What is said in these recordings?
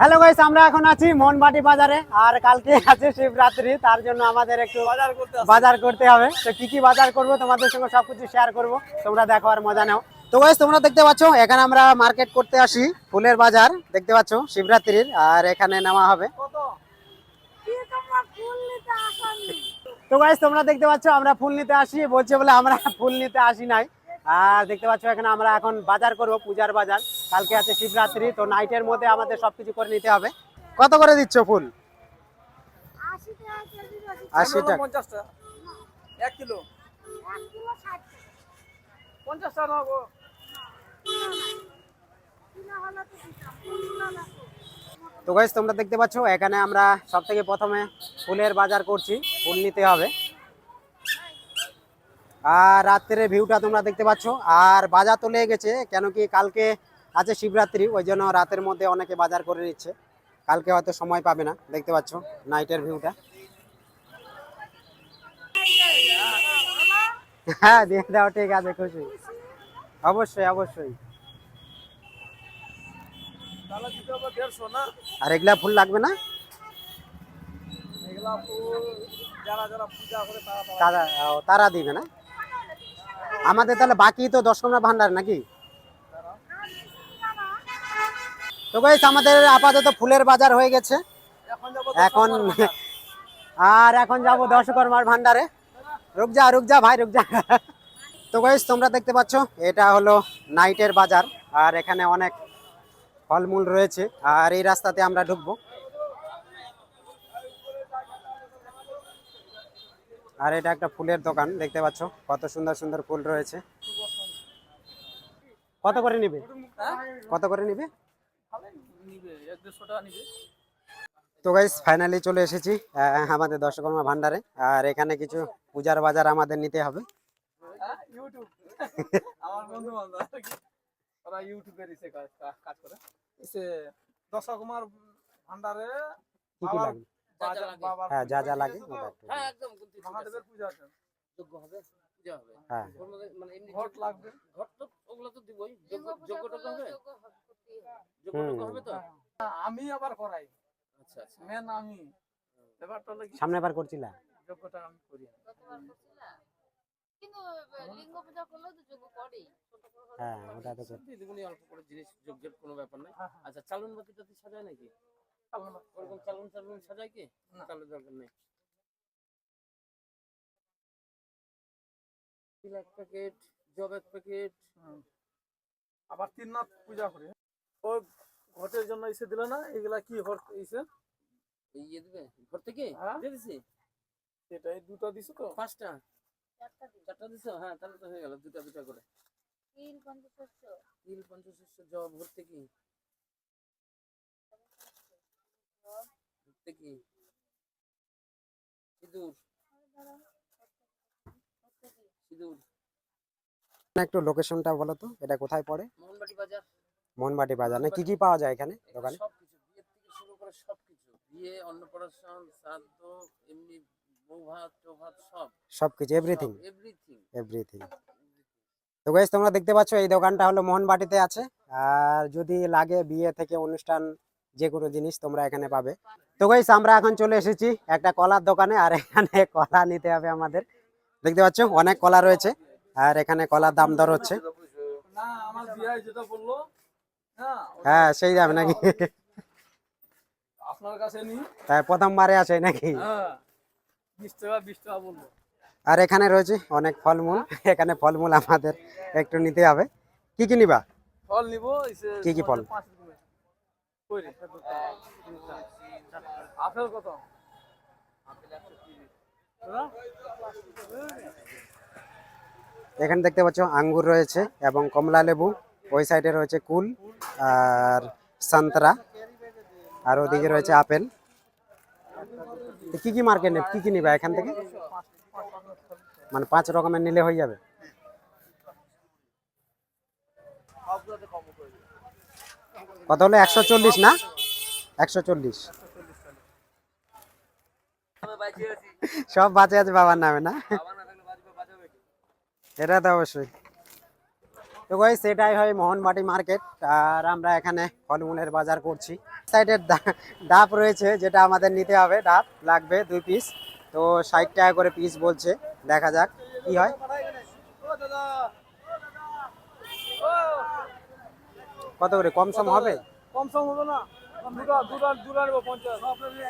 Hello guys, আমরা এখন আছি মোহনবাটি বাজারে। আর কালকে আছে শিবরাত্রি, তার জন্য আমাদের একটু বাজার করতে হবে। তো কি কি বাজার করব তোমাদের সঙ্গে সবকিছু শেয়ার করব, তোমরা দেখো আর মজা নাও। তো গাইস, তোমরা দেখতে পাচ্ছ এখানে আমরা মার্কেট করতে আসি, ফুলের বাজার দেখতে পাচ্ছ শিবরাত্রির। আর এখানে নেওয়া হবে। তো গাইস, তোমরা দেখতে পাচ্ছ আমরা ফুল নিতে আসি বলছে বলে আমরা ফুল নিতে আসি নাই। আর দেখতে পাচ্ছ এখানে আমরা এখন বাজার করব, পূজার বাজার। কালকে আছে শিবরাত্রি, তো নাইটের মধ্যে আমাদের সবকিছু করে নিতে হবে। কত করে দিচ্ছ ফুল? 80 টাকা। 50 টাকা 1 কিলো 50 টাকা নেবো। তো গাইস, তোমরা দেখতে পাচ্ছ এখানে আমরা সব থেকে প্রথমে ফুলের বাজার করছি, ফুল নিতে হবে। আর রাত্রের ভিউটা তোমরা দেখতে পাচ্ছ। আর বাজার তো লেগে গেছে, কেন কি কালকে আছে শিবরাত্রি, ওই জন্য রাতের মধ্যে অনেকে বাজার করে নিচ্ছে। কালকে হয়তো সময় পাবে না। দেখতে পাচ্ছ নাইটের ভিউটা। হ্যাঁ, দিয়ে দাও, ঠিক আছে, খুশি। অবশ্যই অবশ্যই। তাহলে দিতে হবে 150 না। আর এগুলা ফুল লাগবে না? এগুলা ফুল যারা যারা পূজা করে তারা তারা তারা দিবে না? আমাদের তাহলে বাকি তো দশকর্মা ভান্ডার নাকি? তো গাইস, আমাদের আপাতত ফুলের বাজার হয়ে গেছে। এখন এখন যাব দশকর্মার ভান্ডারে। রুক যা ভাই, রুক যা। তো গাইস, তোমরা দেখতে পাচ্ছ এটা হলো নাইটের বাজার। আর এখানে অনেক ফলমূল রয়েছে। আর এই রাস্তাতে আমরা ঢুকবো। আর এটা একটা ফুলের দোকান, দেখতে পাচ্ছ কত সুন্দর সুন্দর ফুল রয়েছে। কত করে নিবে? কত করে নিবে? নিবে 150 টাকা নিবে। তো গাইস, ফাইনালি চলে এসেছি আমাদের দশকর্মা ভান্ডারে। আর এখানে কিছু পূজার বাজার আমাদের নিতে হবে। ইউটিউব আমার বন্ধু বান্ধব ওরা ইউটিউবের ইসে কাজ করে। ইসে দশকুমার ভান্ডারে কি কি লাগে? বাবার হ্যাঁ, যা যা লাগে ওটা একটু। হ্যাঁ একদম মহাদেবের পূজা আছে, যোগ্য হবে, পূজা হবে। হ্যাঁ, মানে এমনি ঘট লাগবে, ঘট তো ওগুলো তো দিবই, যোগ্যটা হবে, হুম। যোগ্যটা হবে তো। আমি আবার করাই। আচ্ছা আচ্ছা, মেন আমি ব্যাপারটা হলো কি, সামনে বার করছিলা? যোগ্যটা আমি করি। কিন্তু লিঙ্গ পূজা করলেও তো যোগ্য করেই। হ্যাঁ, ওটা তো কর। দিদিগুনি অল্প করে জিনিস, যোগ্যের কোনো ব্যাপার নাই। আচ্ছা, চালুন বাতিটা কি সাজায় নাকি? ওরকম চালুন চালুন সাজায় কি? চালের দরকার নেই। 1 প্যাকেট, জব 1 প্যাকেট। আবার 3 নাথ পূজা করে। ও ঘটের জন্য এসে দিল না, এগুলা কি ঘর এসে এই ইয়ে দিবে ঘর থেকে দিয়ে দিছি। সেটাই দুটো দিছো তো? 5টা 4টা দিছো? হ্যাঁ, তাহলে তো হয়ে গেল, দুটা দুটা করে। তিল পঞ্চশস্য জব ভর্তি কি ভর্তি কি সিঁদুর সিঁদুর। একটু লোকেশনটা বলো তো, এটা কোথায় পড়ে? মোহনবাটি বাজার। মোহনবাটি বাজার না? কি কি পাওয়া যায় এখানে দোকানে? সবকিছু, বিয়ে থেকে শুরু করে সবকিছু, বিয়ে, অন্নপ্রাশন, শ্রাদ্ধ, এমনি বউ ভাত, চৌ ভাত, সব সবকিছু, এভরিথিং। এভরিথিং। এভরিথিং। তো গাইস, তোমরা দেখতে পাচ্ছ এই দোকানটা হলো মোহনবাটিতে আছে। আর যদি লাগে বিয়ে থেকে অনুষ্ঠান, যে কোনো জিনিস তোমরা এখানে পাবে। তো গাইস, আমরা এখন চলে এসেছি একটা কলার দোকানে। আর এখানে কলা নিতে হবে আমাদের। দেখতে পাচ্ছ অনেক কলা রয়েছে। আর এখানে কলার দাম দর হচ্ছে। না, আমার বিয়ে যেটা বললো, হ্যাঁ, সেই দাম নাকি? আপনার কাছে নি, তাই প্রথমবারে আছে নাকি? হ্যাঁ 20 টাকা বলবো। আর এখানে রয়েছে অনেক ফলমূল। এখানে ফলমূল আমাদের একটু নিতে হবে। কি কি নিবা? ফল নিব। কি কি ফল? 5 রকমের কইরে আপেল কত? আপেল 130। এখানে দেখতে পাচ্ছ আঙ্গুর রয়েছে এবং কমলা লেবু। ওই সাইডে রয়েছে কুল আর সান্তরা। আর ওদিকে রয়েছে আপেল। কি কি মার্কেট কি কি নিবা এখান থেকে? মানে 5 রকমের নিলে হয়ে যাবে? কত হলো? 140 না? 140। সব বাঁচে আছে বাবার নামে না? এটা তো অবশ্যই। তো গাইস সেটাই হয় মোহনবাটি মার্কেট, আর আমরা এখানে ফলমূলের বাজার করছি। সাইডের ডাব রয়েছে, যেটা আমাদের নিতে হবে। ডাব লাগবে 2 পিস, তো 60 টাকা করে পিস বলছে, দেখা যাক কি হয়। কত করে কম সম হবে? কম সম হবে না? দুটা নেবো 50,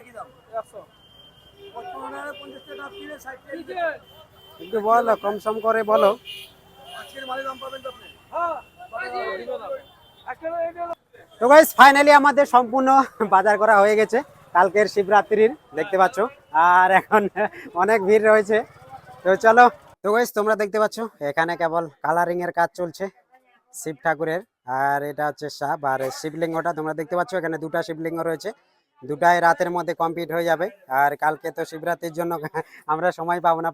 একই দাম 100। একটু বলো, কম সম করে বলো। আজকের মালের দাম পাবেন তো আপনি? হ্যাঁ, তো গাইস ফাইনালি আমাদের সম্পূর্ণ বাজার করা হয়ে গেছে কালকের শিবরাত্রির, দেখতে পাচ্ছ। আর এখন অনেক ভিড় রয়েছে, তো চলো। তো গাইস তোমরা দেখতে পাচ্ছ এখানে কেবল কালারিং এর কাজ চলছে শিব ঠাকুরের। আর এটা হচ্ছে সাপ, আর শিবলিঙ্গটা তোমরা দেখতে পাচ্ছ, এখানে দুটা শিবলিঙ্গ রয়েছে, দুটাই রাতের মধ্যে কমপ্লিট হয়ে যাবে। আর কালকে তো শিবরাত্রির জন্য আমরা সময় পাবো না,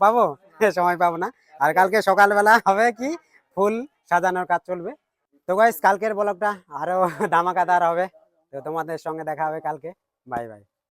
সময় পাবো না। আর কালকে সকালবেলা হবে কি, ফুল সাজানোর কাজ চলবে। তো গাইস কালকের ব্লগটা আরো ধামাকাদার হবে, তো তোমাদের সঙ্গে দেখা হবে কালকে। Bye bye.